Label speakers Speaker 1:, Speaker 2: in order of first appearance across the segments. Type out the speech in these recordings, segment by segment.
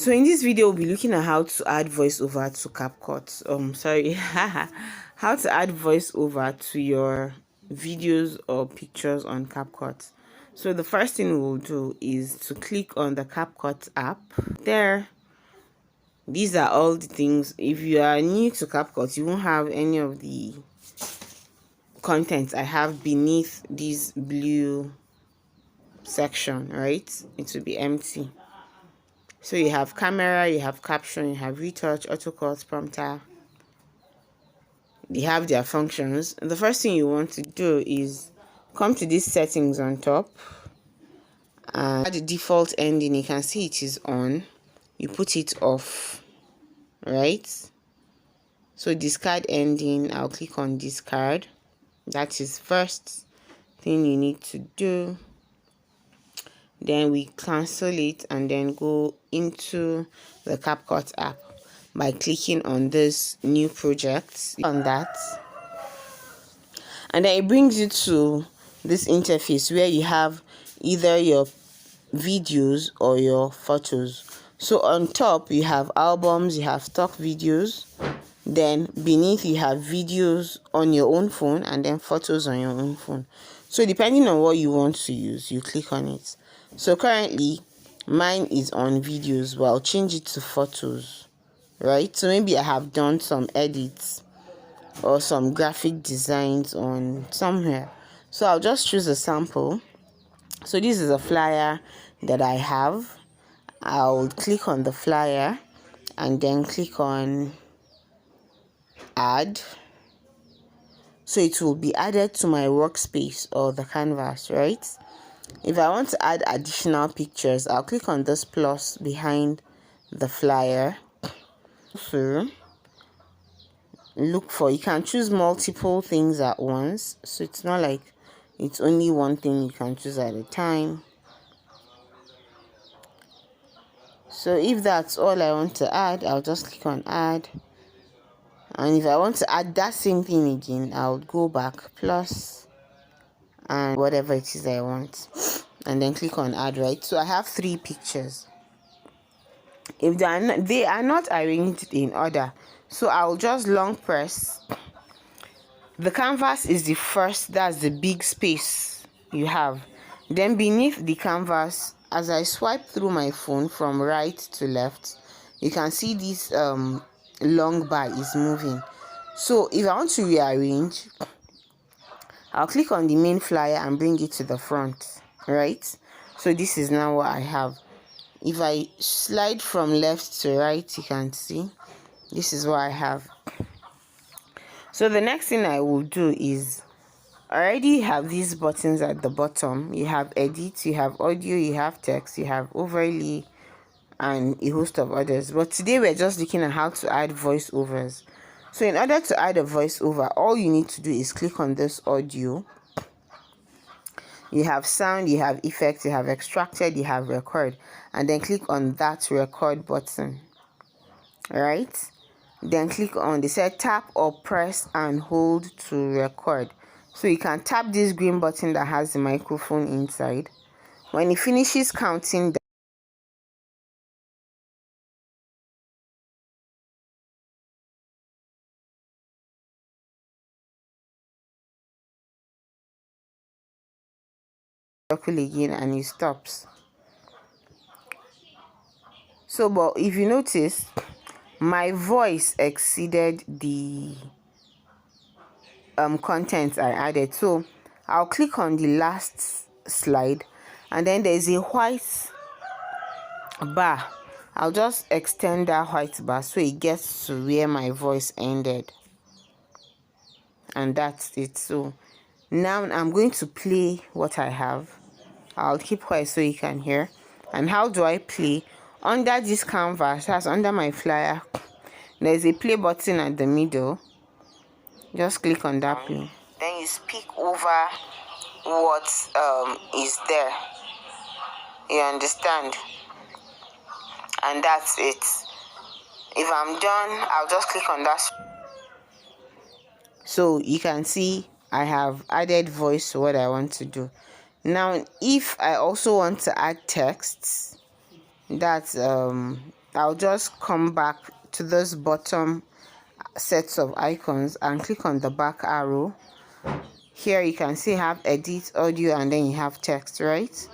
Speaker 1: So in this video, we'll be looking at how to add voiceover to Capcut. How to add voiceover to your videos or pictures on Capcut. So the first thing we'll do is to click on the Capcut app. There, these are all the things. If you are new to Capcut, you won't have any of the content I have beneath this blue section, right? It will be empty. So you have camera, you have caption, you have retouch, autocut, prompter. They have their functions. The first thing you want to do is come to these settings on top, and at the default ending you can see it is on. You put it off, right? So discard ending, I'll click on discard. That is first thing you need to do. Then we cancel it and then go into the Capcut app by clicking on this new project, on that, and then it brings you to this interface where you have either your videos or your photos. So on top you have albums, you have stock videos, then beneath you have videos on your own phone and then photos on your own phone. So depending on what you want to use, you click on it. So currently mine is on videos, but I'll change it to photos, right? So maybe I have done some edits or some graphic designs on somewhere, so I'll just choose a sample. So this is a flyer that I have. I'll click on the flyer and then click on add. So it will be added to my workspace or the canvas, right? If I want to add additional pictures, I'll click on this plus behind the flyer. So look for, you can choose multiple things at once, so it's not like it's only one thing you can choose at a time. So if that's all I want to add, I'll just click on add. And if I want to add that same thing again, I'll go back plus and whatever it is I want, and then click on add, right? So I have 3 pictures. If they are not arranged in order, so I'll just long press. The canvas is the first, that's the big space you have. Then beneath the canvas, as I swipe through my phone from right to left, you can see this long bar is moving. So if I want to rearrange, I'll click on the main flyer and bring it to the front, right? So this is now what I have. If I slide from left to right, you can see this is what I have. So the next thing I will do is, I already have these buttons at the bottom. You have edit, you have audio, you have text, you have overlay, and a host of others. But today we're just looking at how to add voiceovers. So in order to add a voiceover, all you need to do is click on this audio. You have sound, you have effects, you have extracted, you have record, and then click on that record button, right? Then click on, they said tap or press and hold to record. So you can tap this green button that has the microphone inside. When it finishes counting again and it stops. So but if you notice, my voice exceeded the content I added. So I'll click on the last slide and then there's a white bar. I'll just extend that white bar so it gets to where my voice ended, and that's it. So now I'm going to play what I have. I'll keep quiet so you can hear. And how do I play? Under this canvas, that's under my flyer, there's a play button at the middle. Just click on that play. Then you speak over what is there. You understand? And that's it. If I'm done, I'll just click on that. So you can see I have added voice to what I want to do. Now if I also want to add texts, that's I'll just come back to this bottom sets of icons and click on the back arrow. Here you can see have edit audio and then you have text, right?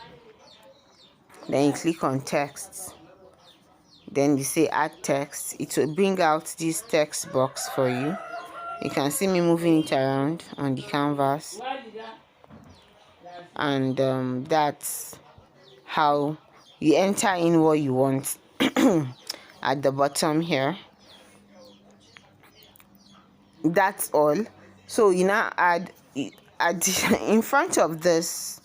Speaker 1: Then you click on text, then you say add text. It will bring out this text box for you. You can see me moving it around on the canvas, and that's how you enter in what you want at the bottom here. That's all. So you now add in front of this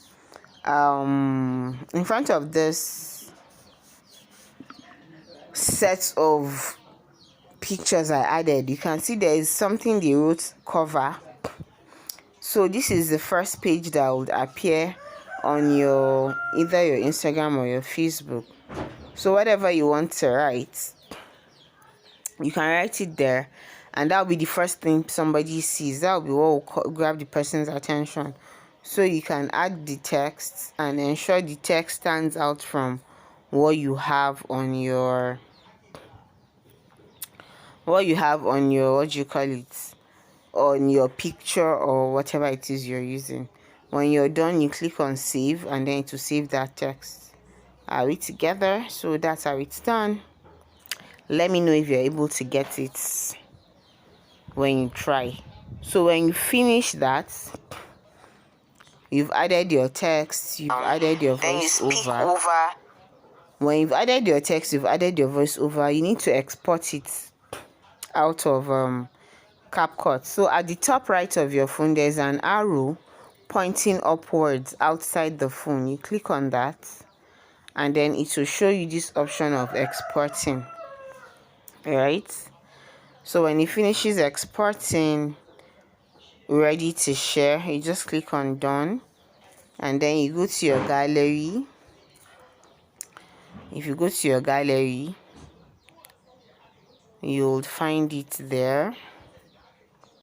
Speaker 1: set of pictures I added, you can see there is something they wrote cover. So this is the first page that would appear on your either your Instagram or your Facebook. So whatever you want to write, you can write it there, and that will be the first thing somebody sees. That will be what will grab the person's attention. So you can add the text and ensure the text stands out from what you have on your what you call it, on your picture or whatever it is you're using. When you're done, you click on save, and then to save that text. Are we together? So that's how it's done. Let me know if you're able to get it when you try. So when you finish that, you've added your text, you've added your voiceover. When you've added your text, you've added your voiceover, you need to export it out of Capcut. So at the top right of your phone, there's an arrow pointing upwards outside the phone. You click on that, and then it will show you this option of exporting. Right? So when it finishes exporting, ready to share, you just click on done, and then you go to your gallery. If you go to your gallery, you'll find it there.